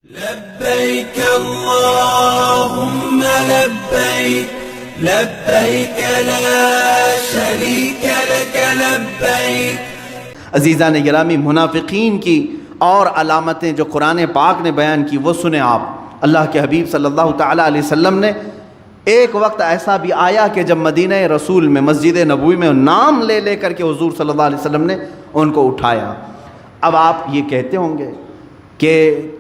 لبيك اللهم لبيك لبيك لا شريك لك لبيك۔ عزیزان گرامی، منافقین کی اور علامتیں جو قرآن پاک نے بیان کی وہ سنیں آپ۔ اللہ کے حبیب صلی اللہ تعالیٰ علیہ وسلم نے ایک وقت ایسا بھی آیا کہ جب مدینہ رسول میں مسجد نبوی میں نام لے لے کر کے حضور صلی اللہ علیہ وسلم نے ان کو اٹھایا۔ اب آپ یہ کہتے ہوں گے کہ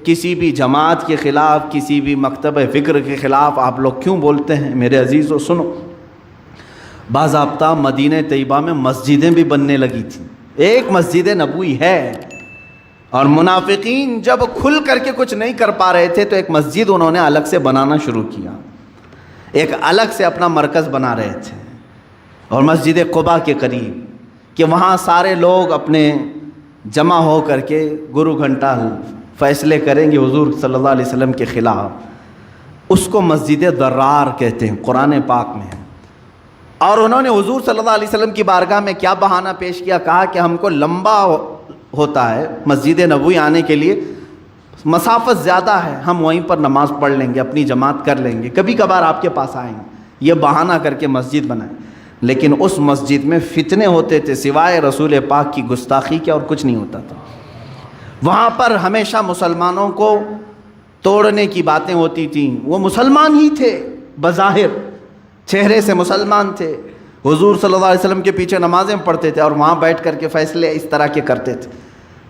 کسی بھی جماعت کے خلاف، کسی بھی مکتب فکر کے خلاف آپ لوگ کیوں بولتے ہیں؟ میرے عزیزو سنو، باضابطہ مدینہ طیبہ میں مسجدیں بھی بننے لگی تھیں، ایک مسجد نبوی ہے، اور منافقین جب کھل کر کے کچھ نہیں کر پا رہے تھے تو ایک مسجد انہوں نے الگ سے بنانا شروع کیا، ایک الگ سے اپنا مرکز بنا رہے تھے، اور مسجد قباء کے قریب کہ وہاں سارے لوگ اپنے جمع ہو کر کے گرو گھنٹہ فیصلے کریں گے حضور صلی اللہ علیہ وسلم کے خلاف۔ اس کو مسجد ضرار کہتے ہیں قرآن پاک میں، اور انہوں نے حضور صلی اللہ علیہ وسلم کی بارگاہ میں کیا بہانہ پیش کیا؟ کہا کہ ہم کو لمبا ہوتا ہے مسجد نبوی آنے کے لیے، مسافت زیادہ ہے، ہم وہیں پر نماز پڑھ لیں گے، اپنی جماعت کر لیں گے، کبھی کبھار آپ کے پاس آئیں گے، یہ بہانہ کر کے مسجد بنائیں۔ لیکن اس مسجد میں فتنے ہوتے تھے، سوائے رسول پاک کی گستاخی کے اور کچھ نہیں ہوتا تھا۔ وہاں پر ہمیشہ مسلمانوں کو توڑنے کی باتیں ہوتی تھیں، وہ مسلمان ہی تھے، بظاہر چہرے سے مسلمان تھے، حضور صلی اللہ علیہ وسلم کے پیچھے نمازیں پڑھتے تھے اور وہاں بیٹھ کر کے فیصلے اس طرح کے کرتے تھے۔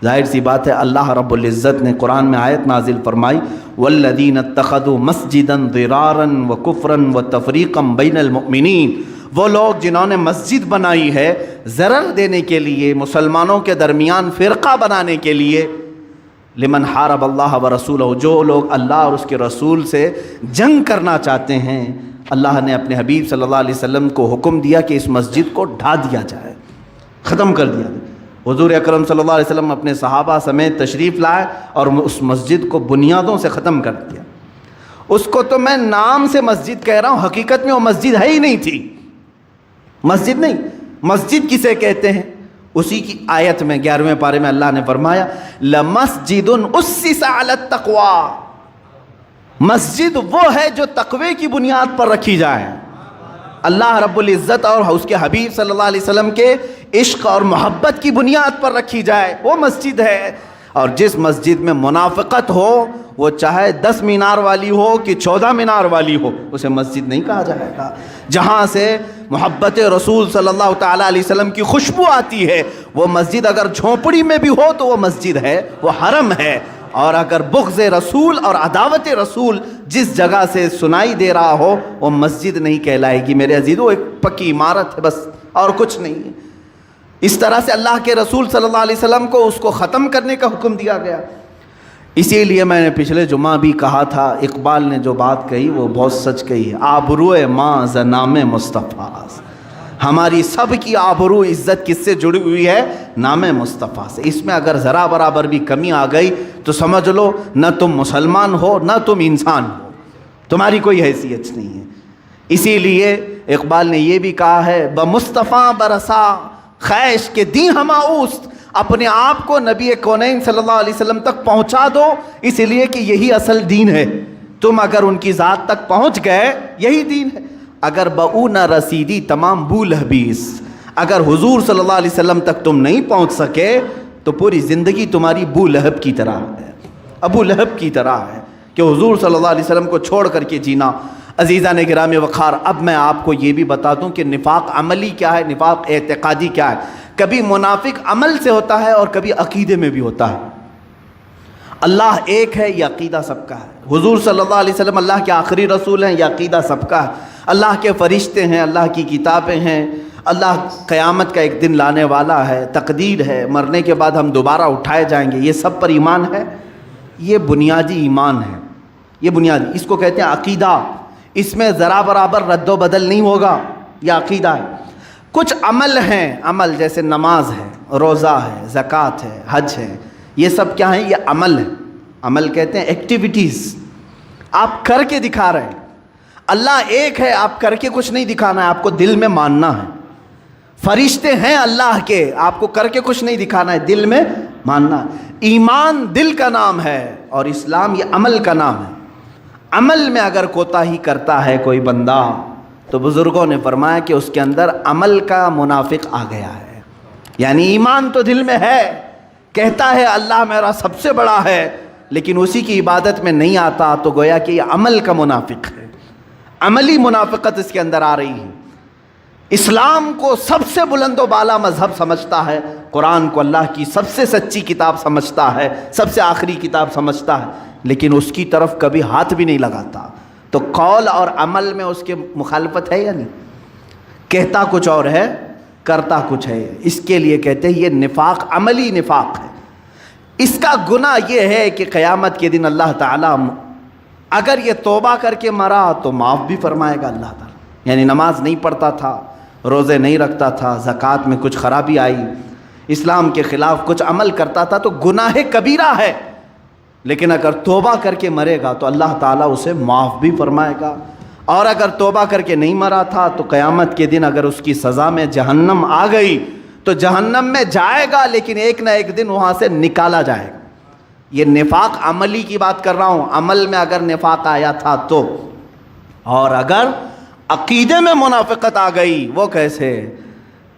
ظاہر سی بات ہے اللہ رب العزت نے قرآن میں آیت نازل فرمائی، وَالَّذِينَ اتَّخَذُوا مَسْجِدًا ضِرَارًا وَكُفْرًا وَتَفْرِيقًا بَيْنَ الْمُؤْمِنِينَ، وہ لوگ جنہوں نے مسجد بنائی ہے ضرر دینے کے لیے، مسلمانوں کے درمیان فرقہ بنانے کے لیے، لمن حارب اللہ ورسولہ، جو لوگ اللہ اور اس کے رسول سے جنگ کرنا چاہتے ہیں، اللہ نے اپنے حبیب صلی اللہ علیہ وسلم کو حکم دیا کہ اس مسجد کو ڈھا دیا جائے، ختم کر دیا جائے۔ حضور اکرم صلی اللہ علیہ وسلم اپنے صحابہ سمیت تشریف لائے اور اس مسجد کو بنیادوں سے ختم کر دیا۔ اس کو تو میں نام سے مسجد کہہ رہا ہوں، حقیقت میں وہ مسجد ہے ہی نہیں تھی، مسجد نہیں۔ مسجد کسے کہتے ہیں؟ اسی کی آیت میں 11ویں پارے میں اللہ نے فرمایا لَمَسْجِدٌ أُسِّسَ عَلَى التَّقْوَى، مسجد وہ ہے جو تقوی کی بنیاد پر رکھی جائے، اللہ رب العزت اور اس کے حبیب صلی اللہ علیہ وسلم کے عشق اور محبت کی بنیاد پر رکھی جائے، وہ مسجد ہے۔ اور جس مسجد میں منافقت ہو، وہ چاہے 10 مینار والی ہو کہ 14 مینار والی ہو، اسے مسجد نہیں کہا جائے گا۔ جہاں سے محبت رسول صلی اللہ تعالیٰ علیہ وسلم کی خوشبو آتی ہے، وہ مسجد اگر جھونپڑی میں بھی ہو تو وہ مسجد ہے، وہ حرم ہے۔ اور اگر بغض رسول اور عداوت رسول جس جگہ سے سنائی دے رہا ہو، وہ مسجد نہیں کہلائے گی میرے عزیزو، ایک پکی عمارت ہے بس، اور کچھ نہیں ہے۔ اس طرح سے اللہ کے رسول صلی اللہ علیہ وسلم کو اس کو ختم کرنے کا حکم دیا گیا۔ اسی لیے میں نے پچھلے جمعہ بھی کہا تھا، اقبال نے جو بات کہی وہ بہت سچ کہی ہے، آبروئے ماں ز نام مصطفیٰ، ہماری سب کی آبرو عزت کس سے جڑی ہوئی ہے؟ نام مصطفیٰ سے۔ اس میں اگر ذرا برابر بھی کمی آ گئی تو سمجھ لو نہ تم مسلمان ہو نہ تم انسان ہو، تمہاری کوئی حیثیت نہیں ہے۔ اسی لیے اقبال نے یہ بھی کہا ہے بمصطفیٰ برسا خیش کے دی ہما اوست، اپنے آپ کو نبی کونین صلی اللہ علیہ وسلم تک پہنچا دو، اس لیے کہ یہی اصل دین ہے۔ تم اگر ان کی ذات تک پہنچ گئے یہی دین ہے۔ اگر بؤ نہ رسیدی تمام بو لہبیس، اگر حضور صلی اللہ علیہ وسلم تک تم نہیں پہنچ سکے تو پوری زندگی تمہاری بو لہب کی طرح ہے، ابو لہب کی طرح ہے کہ حضور صلی اللہ علیہ وسلم کو چھوڑ کر کے جینا۔ عزیزان گرامی وقار، اب میں آپ کو یہ بھی بتا دوں کہ نفاق عملی کیا ہے، نفاق اعتقادی کیا ہے۔ کبھی منافق عمل سے ہوتا ہے اور کبھی عقیدے میں بھی ہوتا ہے۔ اللہ ایک ہے، یہ عقیدہ سب کا ہے۔ حضور صلی اللہ علیہ وسلم اللہ کے آخری رسول ہیں، یہ عقیدہ سب کا ہے۔ اللہ کے فرشتے ہیں، اللہ کی کتابیں ہیں، اللہ قیامت کا ایک دن لانے والا ہے، تقدیر ہے، مرنے کے بعد ہم دوبارہ اٹھائے جائیں گے، یہ سب پر ایمان ہے۔ یہ بنیادی ایمان ہے، یہ بنیادی، اس کو کہتے ہیں عقیدہ۔ اس میں ذرا برابر رد و بدل نہیں ہوگا، یہ عقیدہ ہے۔ کچھ عمل ہیں، عمل جیسے نماز ہے، روزہ ہے، زکوٰۃ ہے، حج ہے، یہ سب کیا ہیں؟ یہ عمل ہے۔ عمل کہتے ہیں ایکٹیویٹیز، آپ کر کے دکھا رہے ہیں۔ اللہ ایک ہے، آپ کر کے کچھ نہیں دکھانا ہے، آپ کو دل میں ماننا ہے۔ فرشتے ہیں اللہ کے، آپ کو کر کے کچھ نہیں دکھانا ہے، دل میں ماننا ہے۔ ایمان دل کا نام ہے، اور اسلام یہ عمل کا نام ہے. عمل میں اگر کوتاہی کرتا ہے کوئی بندہ تو بزرگوں نے فرمایا کہ اس کے اندر عمل کا منافق آ گیا ہے. یعنی ایمان تو دل میں ہے، کہتا ہے اللہ میرا سب سے بڑا ہے، لیکن اسی کی عبادت میں نہیں آتا، تو گویا کہ یہ عمل کا منافق ہے. عملی منافقت اس کے اندر آ رہی ہے. اسلام کو سب سے بلند و بالا مذہب سمجھتا ہے، قرآن کو اللہ کی سب سے سچی کتاب سمجھتا ہے، سب سے آخری کتاب سمجھتا ہے، لیکن اس کی طرف کبھی ہاتھ بھی نہیں لگاتا. تو قول اور عمل میں اس کے مخالفت ہے یا نہیں؟ کہتا کچھ اور ہے، کرتا کچھ ہے. اس کے لیے کہتے ہیں یہ نفاق، عملی نفاق ہے. اس کا گناہ یہ ہے کہ قیامت کے دن اللہ تعالیٰ اگر یہ توبہ کر کے مرا تو معاف بھی فرمائے گا اللہ تعالیٰ. یعنی نماز نہیں پڑھتا تھا، روزے نہیں رکھتا تھا، زکوٰۃ میں کچھ خرابی آئی، اسلام کے خلاف کچھ عمل کرتا تھا تو گناہ کبیرہ ہے، لیکن اگر توبہ کر کے مرے گا تو اللہ تعالیٰ اسے معاف بھی فرمائے گا. اور اگر توبہ کر کے نہیں مرا تھا تو قیامت کے دن اگر اس کی سزا میں جہنم آ گئی تو جہنم میں جائے گا، لیکن ایک نہ ایک دن وہاں سے نکالا جائے گا. یہ نفاق عملی کی بات کر رہا ہوں، عمل میں اگر نفاق آیا تھا تو. اور اگر عقیدے میں منافقت آ گئی، وہ کیسے؟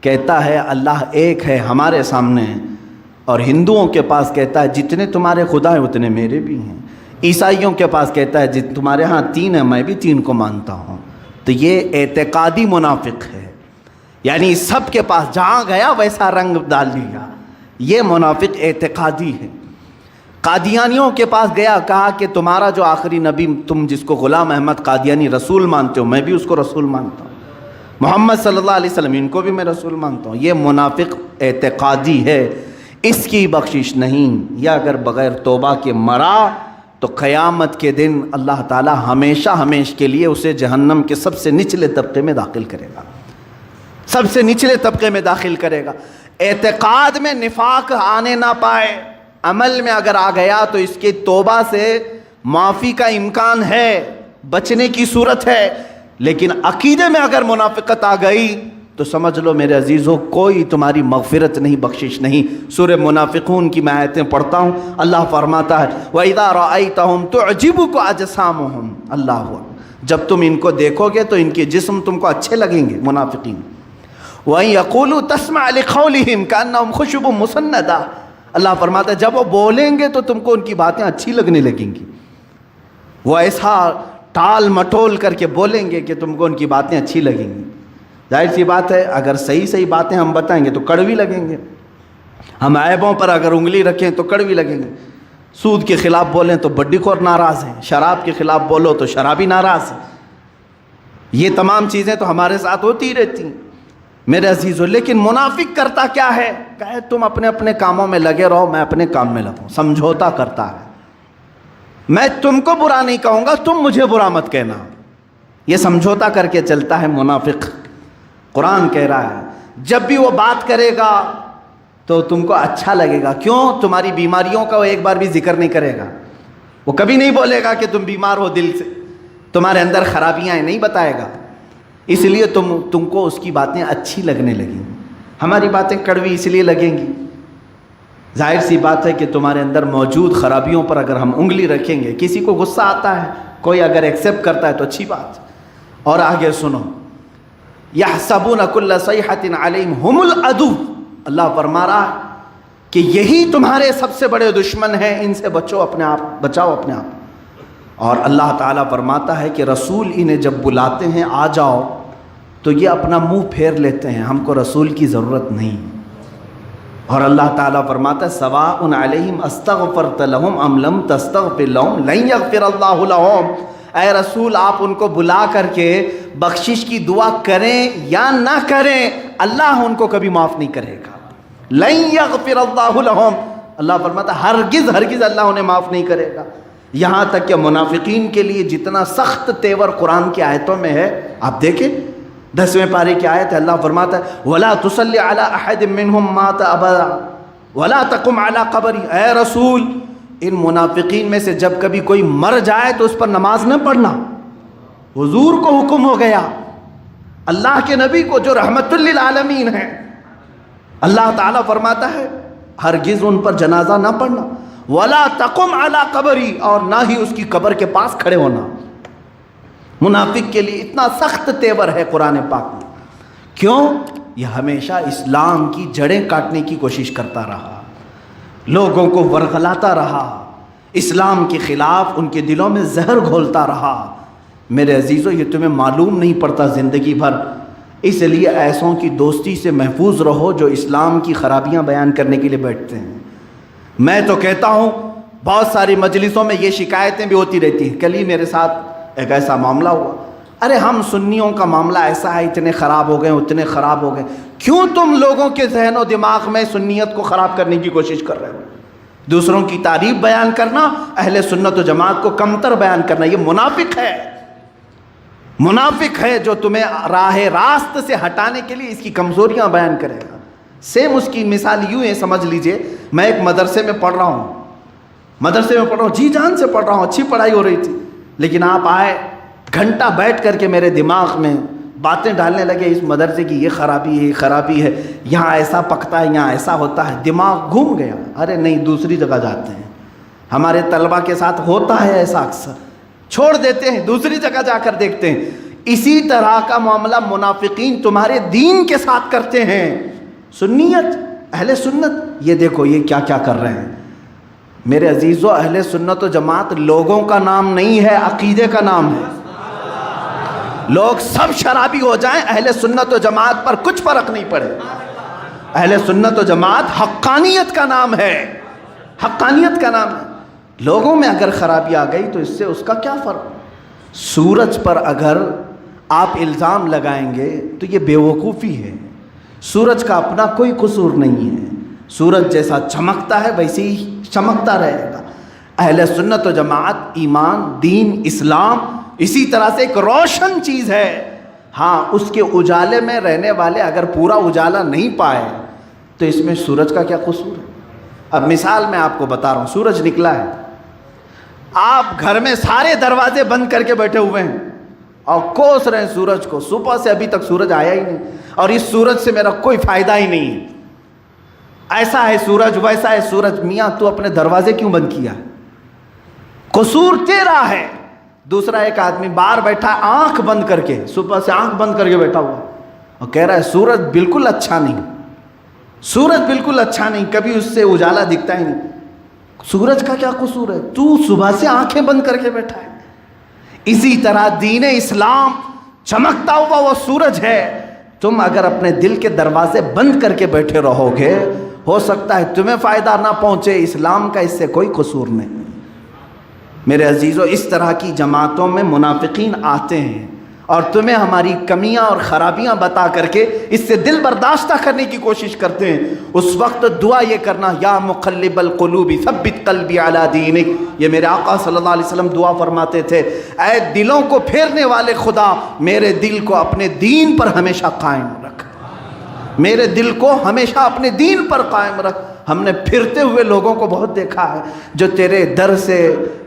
کہتا ہے اللہ ایک ہے ہمارے سامنے، اور ہندوؤں کے پاس کہتا ہے جتنے تمہارے خدا ہیں اتنے میرے بھی ہیں. عیسائیوں کے پاس کہتا ہے تمہارے ہاں 3 ہیں، میں بھی 3 کو مانتا ہوں. تو یہ اعتقادی منافق ہے، یعنی سب کے پاس جہاں گیا ویسا رنگ ڈال لیا. یہ منافق اعتقادی ہے. قادیانیوں کے پاس گیا، کہا کہ تمہارا جو آخری نبی تم جس کو غلام احمد قادیانی رسول مانتے ہو، میں بھی اس کو رسول مانتا ہوں. محمد صلی اللہ علیہ وسلم ان کو بھی میں رسول مانتا ہوں. یہ منافق اعتقادی ہے، اس کی بخشش نہیں. یا اگر بغیر توبہ کے مرا تو قیامت کے دن اللہ تعالی ہمیشہ ہمیشہ کے لیے اسے جہنم کے سب سے نچلے طبقے میں داخل کرے گا، سب سے نچلے طبقے میں داخل کرے گا. اعتقاد میں نفاق آنے نہ پائے، عمل میں اگر آ گیا تو اس کی توبہ سے معافی کا امکان ہے، بچنے کی صورت ہے. لیکن عقیدے میں اگر منافقت آ گئی تو سمجھ لو میرے عزیزوں کوئی تمہاری مغفرت نہیں، بخشش نہیں. سورہ منافقون کی میں آیتیں پڑھتا ہوں. اللہ فرماتا ہے وَإِذَا رَأَيْتَهُمْ تُعْجِبُكَ أَجْسَامُهُمْ. اللہ جب تم ان کو دیکھو گے تو ان کے جسم تم کو اچھے لگیں گے. منافقین وَإِن يَقُولُوا تَسْمَعْ لِقَوْلِهِمْ كَأَنَّهُمْ خُشُبٌ مُّسَنَّدَةٌ. اللہ فرماتا ہے جب وہ بولیں گے تو تم کو ان کی باتیں اچھی لگنے لگیں گی. وہ ایسا ٹال مٹول کر کے بولیں گے کہ تم کو ان کی باتیں اچھی لگیں گی. ظاہر سی بات ہے اگر صحیح باتیں ہم بتائیں گے تو کڑوی لگیں گے. ہم عیبوں پر اگر انگلی رکھیں تو کڑوی لگیں گے. سود کے خلاف بولیں تو بڈی خور ناراض ہیں، شراب کے خلاف بولو تو شرابی ناراض ہے. یہ تمام چیزیں تو ہمارے ساتھ ہوتی رہتی ہیں میرے عزیزوں. لیکن منافق کرتا کیا ہے؟ کہے تم اپنے اپنے کاموں میں لگے رہو، میں اپنے کام میں لگوں. سمجھوتا کرتا ہے، میں تم کو برا نہیں کہوں گا، تم مجھے برا مت کہنا. یہ سمجھوتا کر کے چلتا ہے منافق. قرآن کہہ رہا ہے جب بھی وہ بات کرے گا تو تم کو اچھا لگے گا. کیوں؟ تمہاری بیماریوں کا وہ ایک بار بھی ذکر نہیں کرے گا. وہ کبھی نہیں بولے گا کہ تم بیمار ہو دل سے، تمہارے اندر خرابیاں ہیں، نہیں بتائے گا. اس لیے تم کو اس کی باتیں اچھی لگنے لگیں. ہماری باتیں کڑوی اس لیے لگیں گی. ظاہر سی بات ہے کہ تمہارے اندر موجود خرابیوں پر اگر ہم انگلی رکھیں گے، کسی کو غصہ آتا ہے، کوئی اگر ایکسیپٹ کرتا ہے تو اچھی بات. اور آگے سنو یحسبون کل صیحۃ علیہم ھم العدو. اللہ فرما رہا ہے کہ یہی تمہارے سب سے بڑے دشمن ہیں، ان سے بچو اپنے آپ، بچاؤ اپنے آپ. اور اللہ تعالیٰ فرماتا ہے کہ رسول انہیں جب بلاتے ہیں آ جاؤ تو یہ اپنا منہ پھیر لیتے ہیں، ہم کو رسول کی ضرورت نہیں. اور اللہ تعالیٰ فرماتا ہے سواء علیہم استغفرت لہم ام لم تستغفر لہم لن یغفر اللہ لہم. اے رسول آپ ان کو بلا کر کے بخشش کی دعا کریں یا نہ کریں، اللہ ان کو کبھی معاف نہیں کرے گا. لن یغفر اللہ لہم. اللہ فرماتا ہے ہرگز ہرگز اللہ انہیں معاف نہیں کرے گا. یہاں تک کہ منافقین کے لیے جتنا سخت تیور قرآن کی آیتوں میں ہے، آپ دیکھیں 10ویں پارے کی آیت ہے، اللہ فرماتا ہے وَلَا تُصَلِّ عَلَىٰ أَحَدٍ مِّنْهُمْ مَاتَ أَبَدًا وَلَا تَقُمْ عَلَىٰ قَبْرِهِ. اے رسول ان منافقین میں سے جب کبھی کوئی مر جائے تو اس پر نماز نہ پڑھنا. حضور کو حکم ہو گیا، اللہ کے نبی کو جو رحمت للعالمین ہیں، اللہ تعالیٰ فرماتا ہے ہرگز ان پر جنازہ نہ پڑھنا. ولا تقم علی قبری، اور نہ ہی اس کی قبر کے پاس کھڑے ہونا۔ منافق کے لیے اتنا سخت تیور ہے قرآن پاک میں، کیوں؟ یہ ہمیشہ اسلام کی جڑیں کاٹنے کی کوشش کرتا رہا، لوگوں کو ورغلاتا رہا، اسلام کے خلاف ان کے دلوں میں زہر گھولتا رہا۔ میرے عزیزو، یہ تمہیں معلوم نہیں پڑتا زندگی بھر، اس لیے ایسوں کی دوستی سے محفوظ رہو جو اسلام کی خرابیاں بیان کرنے کے لیے بیٹھتے ہیں۔ میں تو کہتا ہوں بہت ساری مجلسوں میں یہ شکایتیں بھی ہوتی رہتی ہیں، کل ہی میرے ساتھ ایک ایسا معاملہ ہوا، ارے ہم سنیوں کا معاملہ ایسا ہے، اتنے خراب ہو گئے اتنے خراب ہو گئے۔ کیوں تم لوگوں کے ذہن و دماغ میں سنیت کو خراب کرنے کی کوشش کر رہے ہو؟ دوسروں کی تعریف بیان کرنا، اہل سنت و جماعت کو کمتر بیان کرنا، یہ منافق ہے، منافق ہے جو تمہیں راہ راست سے ہٹانے کے لیے اس کی کمزوریاں بیان کرے گا۔ سیم اس کی مثال یوں ہے، سمجھ لیجئے میں ایک مدرسے میں پڑھ رہا ہوں، جی جان سے پڑھ رہا ہوں، اچھی پڑھائی ہو رہی تھی، لیکن آپ آئے گھنٹہ بیٹھ کر کے میرے دماغ میں باتیں ڈالنے لگے، اس مدرسے کی یہ خرابی ہے، یہ خرابی ہے، یہاں ایسا پکتا ہے، یہاں ایسا ہوتا ہے، دماغ گھوم گیا۔ ارے نہیں، دوسری جگہ جاتے ہیں، ہمارے طلبہ کے ساتھ ہوتا ہے ایسا اکثر، چھوڑ دیتے ہیں، دوسری جگہ جا کر دیکھتے ہیں۔ اسی طرح کا معاملہ منافقین تمہارے دین کے ساتھ کرتے ہیں۔ سنیت، اہل سنت، یہ دیکھو یہ کیا کیا کر رہے ہیں۔ میرے عزیزو، اہل سنت و جماعت لوگوں کا نام نہیں ہے، عقیدے کا نام ہے۔ لوگ سب شرابی ہو جائیں، اہل سنت و جماعت پر کچھ فرق نہیں پڑے۔ اہل سنت و جماعت حقانیت کا نام ہے، حقانیت کا نام ہے۔ لوگوں میں اگر خرابی آ گئی تو اس سے اس کا کیا فرق؟ سورج پر اگر آپ الزام لگائیں گے تو یہ بے وقوفی ہے۔ سورج کا اپنا کوئی قصور نہیں ہے، سورج جیسا چمکتا ہے ویسے ہی چمکتا رہے گا۔ اہل سنت و جماعت ایمان، دین، اسلام اسی طرح سے ایک روشن چیز ہے، ہاں اس کے اجالے میں رہنے والے اگر پورا اجالا نہیں پائے تو اس میں سورج کا کیا قصور ہے؟ اب مثال میں آپ کو بتا رہا ہوں، سورج نکلا ہے، آپ گھر میں سارے دروازے بند کر کے بیٹھے ہوئے ہیں اور کوس رہے ہیں سورج کو، صبح سے ابھی تک سورج آیا ہی نہیں، اور اس سورج سے میرا کوئی فائدہ ہی نہیں ہے، ایسا ہے سورج ویسا ہے سورج۔ میاں تو اپنے دروازے کیوں بند کیا؟ قصور تیرا ہے۔ دوسرا ایک آدمی باہر بیٹھا آنکھ بند کر کے، صبح سے آنکھ بند کر کے بیٹھا ہوا اور کہہ رہا ہے سورج بالکل اچھا نہیں، سورج بالکل اچھا نہیں، کبھی اس سے اجالا دکھتا ہی نہیں۔ سورج کا کیا قصور ہے؟ تو صبح سے آنکھیں بند کر کے بیٹھا ہے۔ اسی طرح دین اسلام چمکتا ہوا وہ سورج ہے، تم اگر اپنے دل کے دروازے بند کر کے بیٹھے رہو گے، ہو سکتا ہے تمہیں فائدہ نہ پہنچے، اسلام کا اس سے کوئی قصور نہیں۔ میرے عزیزو، اس طرح کی جماعتوں میں منافقین آتے ہیں اور تمہیں ہماری کمیاں اور خرابیاں بتا کر کے اس سے دل برداشتہ کرنے کی کوشش کرتے ہیں۔ اس وقت دعا یہ کرنا، یا مقلب القلوب ثبت قلبی علی دینک، یہ میرے آقا صلی اللہ علیہ وسلم دعا فرماتے تھے، اے دلوں کو پھیرنے والے خدا، میرے دل کو اپنے دین پر ہمیشہ قائم رکھ، میرے دل کو ہمیشہ اپنے دین پر قائم رکھ۔ ہم نے پھرتے ہوئے لوگوں کو بہت دیکھا ہے جو تیرے در سے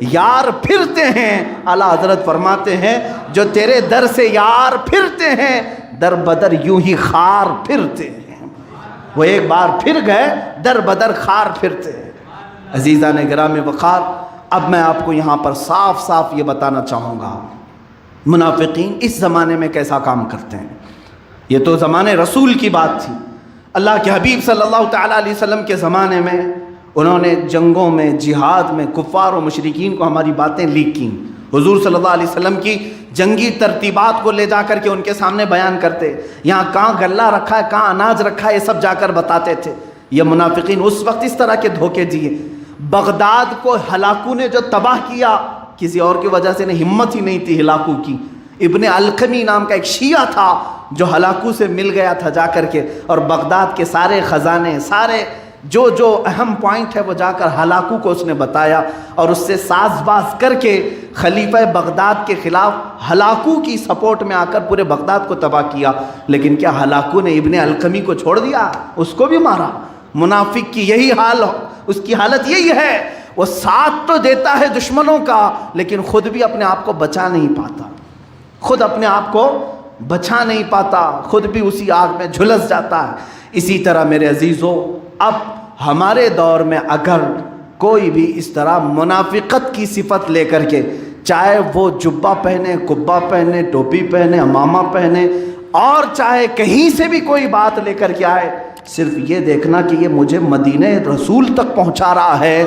یار پھرتے ہیں، اعلیٰ حضرت فرماتے ہیں جو تیرے در سے یار پھرتے ہیں در بدر یوں ہی خار پھرتے ہیں۔ وہ ایک بار پھر گئے، در بدر خار پھرتے ہیں۔ عزیزان گرامی وقار، اب میں آپ کو یہاں پر صاف صاف یہ بتانا چاہوں گا منافقین اس زمانے میں کیسا کام کرتے ہیں۔ یہ تو زمانے رسول کی بات تھی، اللہ کے حبیب صلی اللہ تعالیٰ علیہ وسلم کے زمانے میں انہوں نے جنگوں میں، جہاد میں کفار و مشرکین کو ہماری باتیں لیک کیں۔ حضور صلی اللہ علیہ وسلم کی جنگی ترتیبات کو لے جا کر کے ان کے سامنے بیان کرتے، یہاں کہاں غلہ رکھا ہے، کہاں اناج رکھا ہے، یہ سب جا کر بتاتے تھے۔ یہ منافقین اس وقت اس طرح کے دھوکے دیے۔ بغداد کو ہلاکو نے جو تباہ کیا، کسی اور کی وجہ سے ہمت ہی نہیں تھی ہلاکو کی۔ ابن القمی نام کا ایک شیعہ تھا جو ہلاکو سے مل گیا تھا جا کر کے، اور بغداد کے سارے خزانے، سارے جو اہم پوائنٹ ہے وہ جا کر ہلاکو کو اس نے بتایا، اور اس سے ساز باز کر کے خلیفہ بغداد کے خلاف ہلاکو کی سپورٹ میں آ کر پورے بغداد کو تباہ کیا۔ لیکن کیا ہلاکو نے ابن القمی کو چھوڑ دیا؟ اس کو بھی مارا۔ منافق کی یہی حال ہو، اس کی حالت یہی ہے، وہ ساتھ تو دیتا ہے دشمنوں کا لیکن خود بھی اپنے آپ کو بچا نہیں پاتا، خود اپنے آپ کو بچا نہیں پاتا، خود بھی اسی آگ میں جھلس جاتا ہے۔ اسی طرح میرے عزیزو، اب ہمارے دور میں اگر کوئی بھی اس طرح منافقت کی صفت لے کر کے، چاہے وہ جبہ پہنے، قبہ پہنے، ٹوپی پہنے، عمامہ پہنے، اور چاہے کہیں سے بھی کوئی بات لے کر کے آئے، صرف یہ دیکھنا کہ یہ مجھے مدینہ رسول تک پہنچا رہا ہے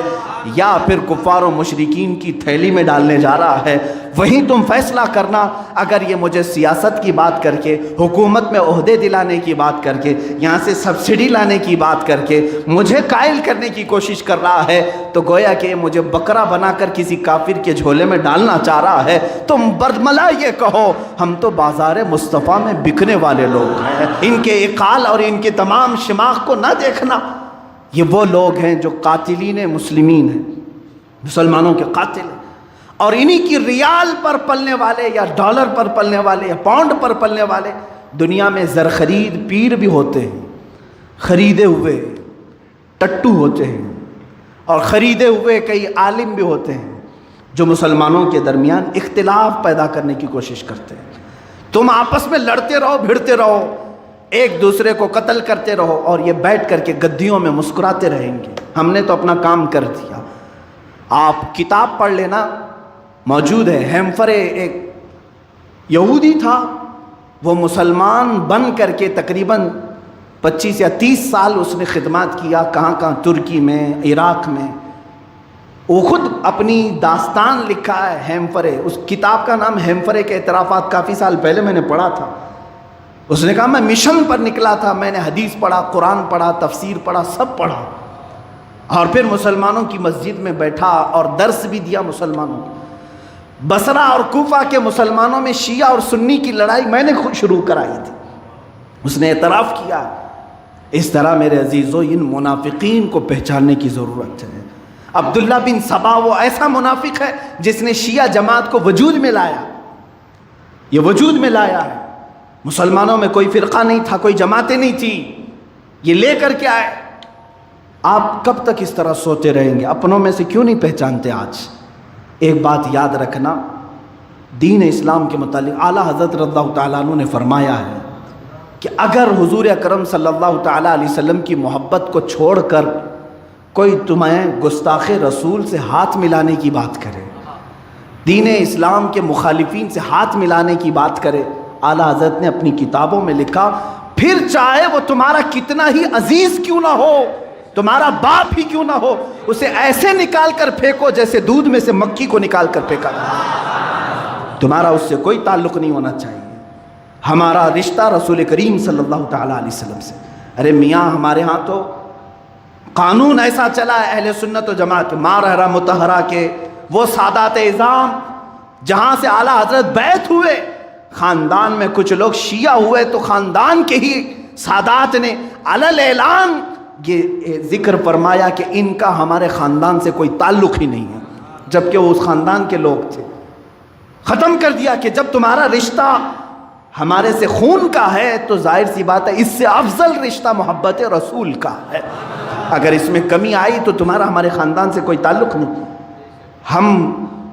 یا پھر کفار و مشرکین کی تھیلی میں ڈالنے جا رہا ہے، وہیں تم فیصلہ کرنا۔ اگر یہ مجھے سیاست کی بات کر کے، حکومت میں عہدے دلانے کی بات کر کے، یہاں سے سبسڈی لانے کی بات کر کے مجھے قائل کرنے کی کوشش کر رہا ہے، تو گویا کہ مجھے بکرا بنا کر کسی کافر کے جھولے میں ڈالنا چاہ رہا ہے، تم بردملا یہ کہو ہم تو بازار مصطفیٰ میں بکنے والے لوگ ہیں۔ ان کے اقال اور ان کے تمام شماغ کو نہ دیکھنا، یہ وہ لوگ ہیں جو قاتلین مسلمین ہیں، مسلمانوں کے قاتل ہیں، اور انہی کی ریال پر پلنے والے یا ڈالر پر پلنے والے یا پاؤنڈ پر پلنے والے دنیا میں زرخرید پیر بھی ہوتے ہیں، خریدے ہوئے ٹٹو ہوتے ہیں، اور خریدے ہوئے کئی عالم بھی ہوتے ہیں جو مسلمانوں کے درمیان اختلاف پیدا کرنے کی کوشش کرتے ہیں۔ تم آپس میں لڑتے رہو، بھڑتے رہو، ایک دوسرے کو قتل کرتے رہو، اور یہ بیٹھ کر کے گدیوں میں مسکراتے رہیں گے، ہم نے تو اپنا کام کر دیا۔ آپ کتاب پڑھ لینا، موجود ہے۔ ہیمفرے ایک یہودی تھا، وہ مسلمان بن کر کے تقریباً 25 یا 30 سال اس نے خدمات کیا، کہاں کہاں، ترکی میں، عراق میں۔ وہ خود اپنی داستان لکھا ہے ہیمفرے، اس کتاب کا نام ہیمفرے کے اعترافات، کافی سال پہلے میں نے پڑھا تھا۔ اس نے کہا میں مشن پر نکلا تھا، میں نے حدیث پڑھا، قرآن پڑھا، تفسیر پڑھا، سب پڑھا، اور پھر مسلمانوں کی مسجد میں بیٹھا اور درس بھی دیا مسلمانوں کو۔ بصرہ اور کوفہ کے مسلمانوں میں شیعہ اور سنی کی لڑائی میں نے خود شروع کرائی تھی، اس نے اعتراف کیا۔ اس طرح میرے عزیزو ان منافقین کو پہچاننے کی ضرورت ہے۔ عبداللہ بن سبا وہ ایسا منافق ہے جس نے شیعہ جماعت کو وجود میں لایا، یہ وجود میں لایا ہے۔ مسلمانوں میں کوئی فرقہ نہیں تھا، کوئی جماعتیں نہیں تھی، یہ لے کر کے آئے۔ آپ کب تک اس طرح سوتے رہیں گے؟ اپنوں میں سے کیوں نہیں پہچانتے؟ آج ایک بات یاد رکھنا، دین اسلام کے متعلق اعلیٰ حضرت رضی اللہ تعالیٰ عنہ نے فرمایا ہے کہ اگر حضور اکرم صلی اللہ تعالیٰ علیہ وسلم کی محبت کو چھوڑ کر کوئی تمہیں گستاخ رسول سے ہاتھ ملانے کی بات کرے، دین اسلام کے مخالفین سے ہاتھ ملانے کی بات کرے، اعلیٰ حضرت نے اپنی کتابوں میں لکھا، پھر چاہے وہ تمہارا کتنا ہی عزیز کیوں نہ ہو، تمہارا باپ ہی کیوں نہ ہو، اسے ایسے نکال کر پھینکو جیسے دودھ میں سے مکھی کو نکال کر پھینکا، تمہارا اس سے کوئی تعلق نہیں ہونا چاہیے۔ ہمارا رشتہ رسول کریم صلی اللہ تعالیٰ علیہ وسلم سے۔ ارے میاں، ہمارے ہاں تو قانون ایسا چلا ہے اہل سنت و جماعت، ماں رہرہ مطہرہ کے وہ سادات اعظام جہاں سے اعلیٰ حضرت بیعت ہوئے، خاندان میں کچھ لوگ شیعہ ہوئے تو خاندان کے ہی سادات نے علل اعلان یہ ذکر فرمایا کہ ان کا ہمارے خاندان سے کوئی تعلق ہی نہیں ہے، جبکہ وہ اس خاندان کے لوگ تھے۔ ختم کر دیا کہ جب تمہارا رشتہ ہمارے سے خون کا ہے تو ظاہر سی بات ہے اس سے افضل رشتہ محبت رسول کا ہے، اگر اس میں کمی آئی تو تمہارا ہمارے خاندان سے کوئی تعلق نہیں۔ ہم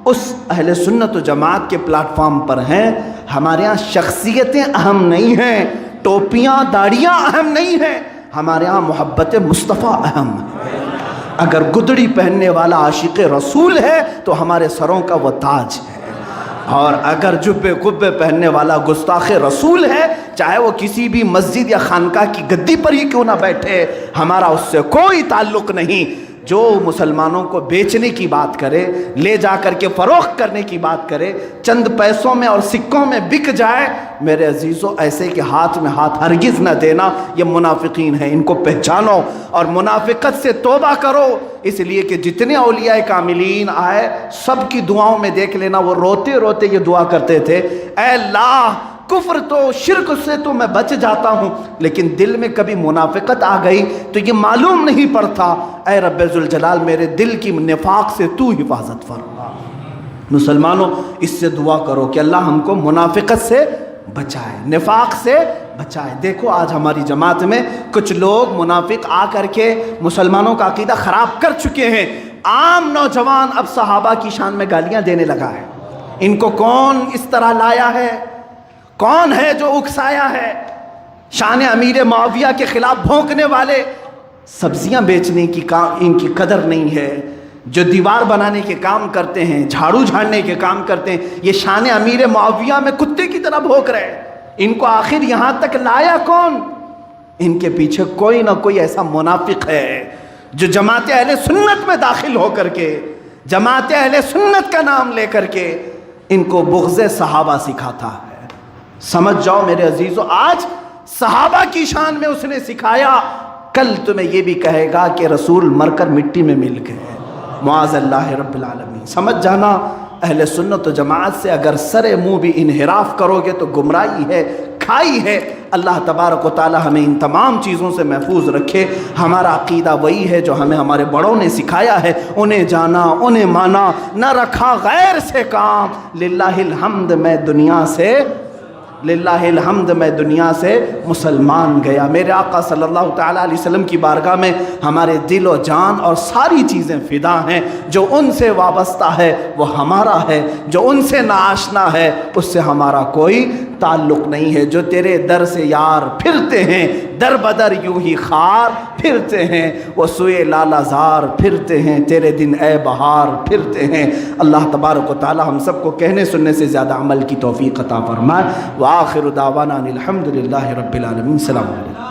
اس اہل سنت و جماعت کے پلیٹ فارم پر ہیں، ہمارے ہاں شخصیتیں اہم نہیں ہیں، ٹوپیاں داڑیاں اہم نہیں ہیں، ہمارے ہاں محبت مصطفیٰ اہم ہے۔ اگر گدڑی پہننے والا عاشق رسول ہے تو ہمارے سروں کا وہ تاج ہے، اور اگر جبے قبے پہننے والا گستاخ رسول ہے، چاہے وہ کسی بھی مسجد یا خانقاہ کی گدی پر ہی کیوں نہ بیٹھے، ہمارا اس سے کوئی تعلق نہیں۔ جو مسلمانوں کو بیچنے کی بات کرے، لے جا کر کے فروخت کرنے کی بات کرے، چند پیسوں میں اور سکوں میں بک جائے، میرے عزیزو ایسے کہ ہاتھ میں ہاتھ ہرگز نہ دینا، یہ منافقین ہیں، ان کو پہچانو اور منافقت سے توبہ کرو۔ اس لیے کہ جتنے اولیاء کاملین آئے سب کی دعاؤں میں دیکھ لینا، وہ روتے روتے یہ دعا کرتے تھے، اے اللہ کفر تو شرک سے تو میں بچ جاتا ہوں، لیکن دل میں کبھی منافقت آ گئی تو یہ معلوم نہیں پڑتا، اے رب ذوالجلال میرے دل کی نفاق سے تو حفاظت فرما۔ مسلمانوں اس سے دعا کرو کہ اللہ ہم کو منافقت سے بچائے، نفاق سے بچائے۔ دیکھو آج ہماری جماعت میں کچھ لوگ منافق آ کر کے مسلمانوں کا عقیدہ خراب کر چکے ہیں۔ عام نوجوان اب صحابہ کی شان میں گالیاں دینے لگا ہے، ان کو کون اس طرح لایا ہے، کون ہے جو اکسایا ہے؟ شان امیر معاویہ کے خلاف بھونکنے والے، سبزیاں بیچنے کی ان کی قدر نہیں ہے، جو دیوار بنانے کے کام کرتے ہیں، جھاڑو جھاڑنے کے کام کرتے ہیں، یہ شان امیر معاویہ میں کتے کی طرح بھونک رہے ہیں۔ ان کو آخر یہاں تک لایا کون؟ ان کے پیچھے کوئی نہ کوئی ایسا منافق ہے جو جماعت اہل سنت میں داخل ہو کر کے، جماعت اہل سنت کا نام لے کر کے ان کو بغض صحابہ سکھاتا ہے۔ سمجھ جاؤ میرے عزیزو، آج صحابہ کی شان میں اس نے سکھایا، کل تمہیں یہ بھی کہے گا کہ رسول مر کر مٹی میں مل گئے، معاذ اللہ رب العالمین۔ سمجھ جانا، اہل سنت و جماعت سے اگر سر منہ بھی انحراف کرو گے تو گمراہی ہے، کھائی ہے۔ اللہ تبارک و تعالی ہمیں ان تمام چیزوں سے محفوظ رکھے۔ ہمارا عقیدہ وہی ہے جو ہمیں ہمارے بڑوں نے سکھایا ہے، انہیں جانا، انہیں مانا، نہ رکھا غیر سے کام۔ للہ الحمد میں دنیا سے، للہ الحمد میں دنیا سے مسلمان گیا۔ میرے آقا صلی اللہ تعالیٰ علیہ وسلم کی بارگاہ میں ہمارے دل و جان اور ساری چیزیں فدا ہیں۔ جو ان سے وابستہ ہے وہ ہمارا ہے، جو ان سے ناآشنا ہے اس سے ہمارا کوئی تعلق نہیں ہے۔ جو تیرے در سے یار پھرتے ہیں، در بدر یوں ہی خار پھرتے ہیں، وہ سوئے لالا زار پھرتے ہیں، تیرے دن اے بہار پھرتے ہیں۔ اللہ تبارک و تعالی ہم سب کو کہنے سننے سے زیادہ عمل کی توفیق عطا فرمائے۔ وآخر دعوانا الحمد للہ رب العالمین۔ السلام علیکم۔